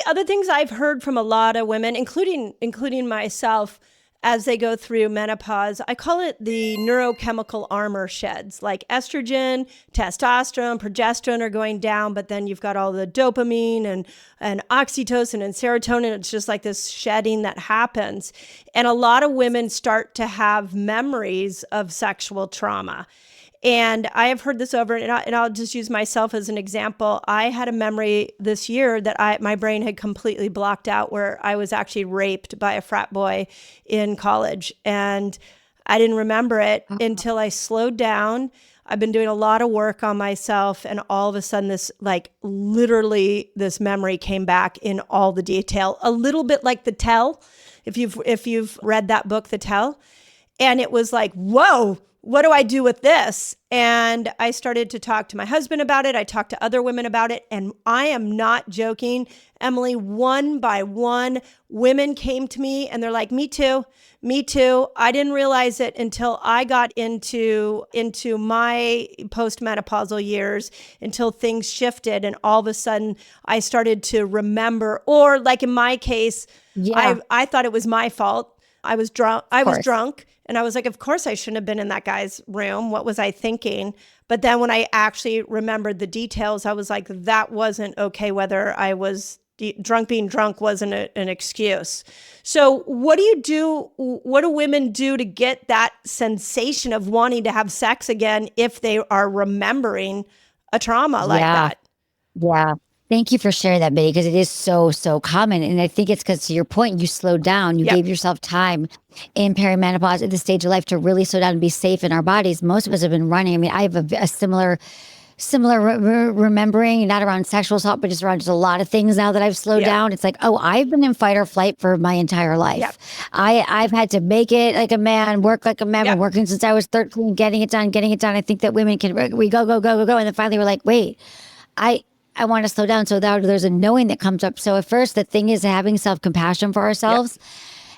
other things I've heard from a lot of women, including myself, as they go through menopause, I call it the neurochemical armor sheds. Like estrogen, testosterone, progesterone are going down, but then you've got all the dopamine and oxytocin and serotonin. It's just like this shedding that happens. And a lot of women start to have memories of sexual trauma. And I have heard this over, and I'll just use myself as an example. I had a memory this year that my brain had completely blocked out, where I was actually raped by a frat boy in college. And I didn't remember it until I slowed down. I've been doing a lot of work on myself, and all of a sudden this, like, literally this memory came back in all the detail, a little bit like The Tell, if you've read that book, The Tell. And it was like, whoa, what do I do with this? And I started to talk to my husband about it. I talked to other women about it. And I am not joking, Emily, one by one, women came to me and they're like, me too. I didn't realize it until I got into my postmenopausal years, until things shifted. And all of a sudden I started to remember, or like in my case, I thought it was my fault. I was drunk. And I was like, of course I shouldn't have been in that guy's room. What was I thinking? But then when I actually remembered the details, I was like, that wasn't okay. Whether I was drunk, being drunk wasn't an excuse. So what do you do? What do women do to get that sensation of wanting to have sex again if they are remembering a trauma like that? Yeah. Thank you for sharing that, Mindy, because it is so, so common. And I think it's because, to your point, you slowed down. You gave yourself time in perimenopause at this stage of life to really slow down and be safe in our bodies. Most of us have been running. I mean, I have a similar remembering, not around sexual assault, but just around just a lot of things now that I've slowed down. It's like, oh, I've been in fight or flight for my entire life. Yep. I've had to make it like a man, work like a man. Been working since I was 13, getting it done. I think that women we go. And then finally we're like, wait, I want to slow down. So there's a knowing that comes up. So at first, the thing is having self-compassion for ourselves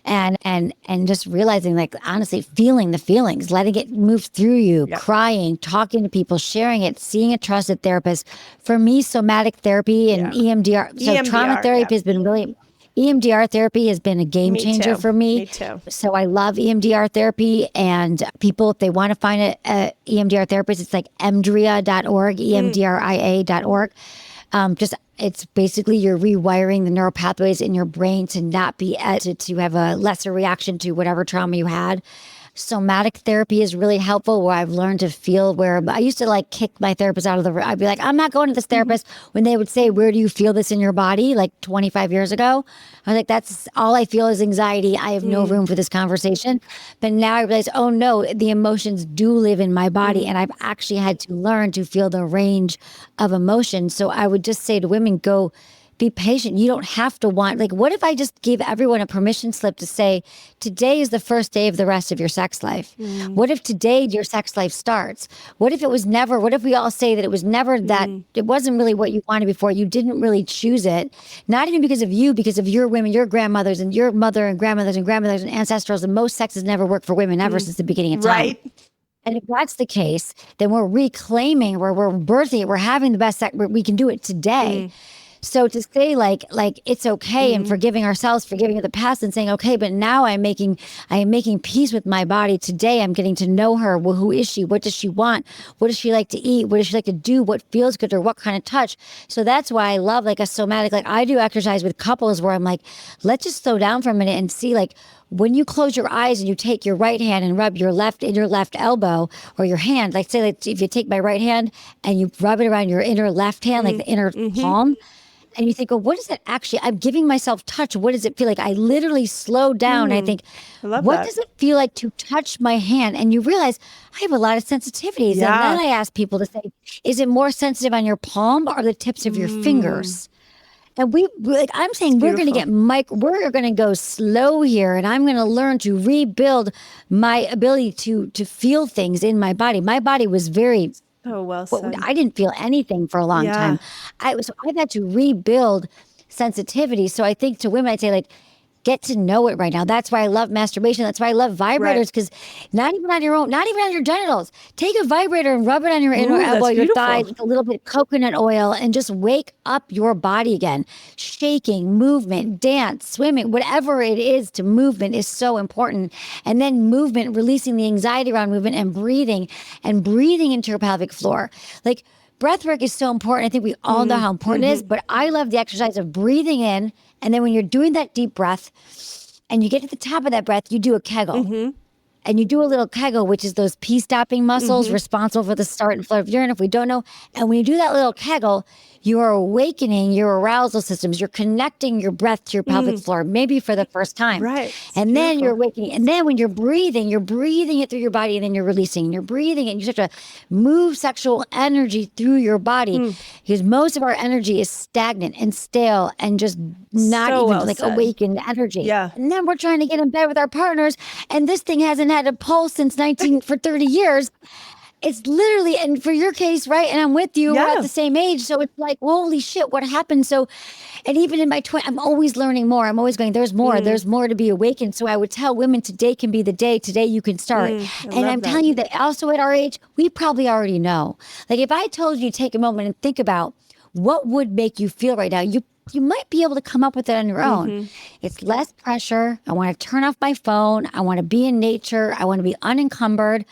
and just realizing, like, honestly, feeling the feelings, letting it move through you, crying, talking to people, sharing it, seeing a trusted therapist. For me, somatic therapy and EMDR, trauma therapy has been really... EMDR therapy has been a game changer for me. Me too. So I love EMDR therapy, and people, if they want to find a EMDR therapist, it's like emdria.org, emdria.org. It's basically you're rewiring the neural pathways in your brain to not be to have a lesser reaction to whatever trauma you had. Somatic therapy is really helpful, where I've learned to feel, where I used to like kick my therapist out of the room. I'd be like, I'm not going to this therapist. When they would say, where do you feel this in your body? Like 25 years ago, I was like, that's all I feel is anxiety. I have no room for this conversation. But now I realize, oh no, the emotions do live in my body. And I've actually had to learn to feel the range of emotion. So I would just say to women, go be patient. You don't have to want, like, what if I just gave everyone a permission slip to say, today is the first day of the rest of your sex life? What if today your sex life starts? What if we all say that it was never that, it wasn't really what you wanted before, you didn't really choose it, not even because of you, because of your women, your grandmothers and your mother and grandmothers and ancestrals, and most sex has never worked for women ever since the beginning of time. Right. And if that's the case, then we're reclaiming, we're birthing it, we're having the best sex, we can do it today. So to say like it's okay, and forgiving ourselves, forgiving the past, and saying, okay, but now I am making peace with my body. Today I'm getting to know her. Well, who is she? What does she want? What does she like to eat? What does she like to do? What feels good to her? What kind of touch? So that's why I love like a somatic, like I do exercise with couples where I'm like, let's just slow down for a minute and see, like, when you close your eyes and you take your right hand and rub your left elbow or your hand, like say, like if you take my right hand and you rub it around your inner left hand, like the inner palm, and you think, oh, what is it actually? I'm giving myself touch. What does it feel like? I literally slow down. I think, what does it feel like to touch my hand? And you realize I have a lot of sensitivities. Yeah. And then I ask people to say, is it more sensitive on your palm or the tips of your fingers? And I'm saying we're going to we're going to go slow here, and I'm going to learn to rebuild my ability to feel things in my body. My body was very... Oh, well said. I didn't feel anything for a long time. I've had to rebuild sensitivity. So I think to women, I'd say, like, get to know it right now. That's why I love masturbation. That's why I love vibrators, because not even on your own, not even on your genitals. Take a vibrator and rub it on your inner elbow, your thighs, with a little bit of coconut oil, and just wake up your body again. Shaking, movement, dance, swimming, whatever it is, to movement is so important. And then movement, releasing the anxiety around movement, and breathing into your pelvic floor. Like, breath work is so important. I think we all know how important it is, but I love the exercise of breathing in. And then when you're doing that deep breath and you get to the top of that breath, you do a Kegel. And you do a little Kegel, which is those pee-stopping muscles responsible for the start and flow of urine, if we don't know. And when you do that little Kegel, you are awakening your arousal systems. You're connecting your breath to your pelvic floor, maybe for the first time. Right. And then you're awakening. And then when you're breathing it through your body, and then you're releasing. And you're breathing, and you start to move sexual energy through your body, because most of our energy is stagnant and stale and just not even awakened energy. Yeah. And then we're trying to get in bed with our partners, and this thing hasn't had a pulse since for 30 years. It's literally, and for your case, right? And I'm with you, we're at the same age. So it's like, holy shit, what happened? So, and even in my 20s, I'm always learning more. I'm always going, there's more to be awakened. So I would tell women, today can be the day. Today you can start. And I'm telling you that also at our age, we probably already know. Like, if I told you to take a moment and think about what would make you feel right now, you might be able to come up with it on your own. It's less pressure. I want to turn off my phone. I want to be in nature. I want to be unencumbered.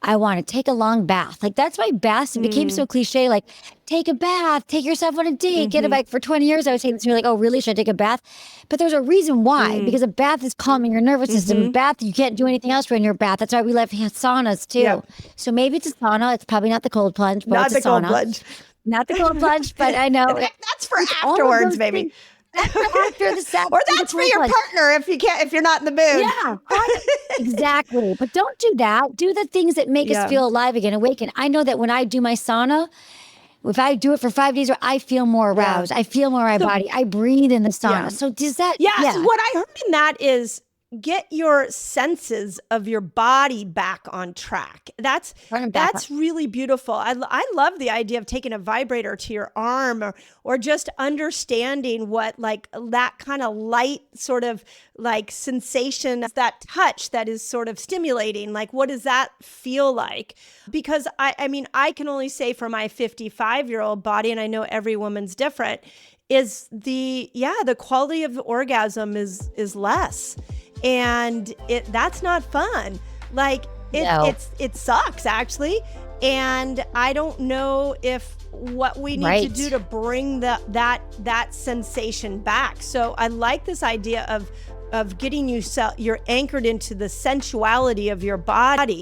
I want to take a long bath. Like, that's why baths became so cliche. Like, take a bath, take yourself on a date, get a bike. For 20 years, I was saying this, you're like, oh, really? Should I take a bath? But there's a reason why, because a bath is calming your nervous system. A bath, you can't do anything else in your bath. That's why we love saunas too. Yep. So maybe it's a sauna. It's probably not the cold plunge, but it's a sauna. Not the cold plunge, but I know. That's for afterwards, maybe. That's for after the sex. Or that's for your partner if you're not in the mood. Yeah, exactly. But don't do that. Do the things that make us feel alive again, awaken. I know that when I do my sauna, if I do it for 5 days, I feel more aroused. I feel more in my body. I breathe in the sauna. So does that? Yeah. So what I heard in that is, get your senses of your body back on track. That's really beautiful. I love the idea of taking a vibrator to your arm, or just understanding what, like, that kind of light sort of like sensation, that touch that is sort of stimulating. Like, what does that feel like? Because I mean, I can only say for my 55-year-old body, and I know every woman's different, is the quality of the orgasm is less. And that's not fun. Like, it sucks, actually. And I don't know if what we need to do to bring that sensation back. So I like this idea of getting you're anchored into the sensuality of your body.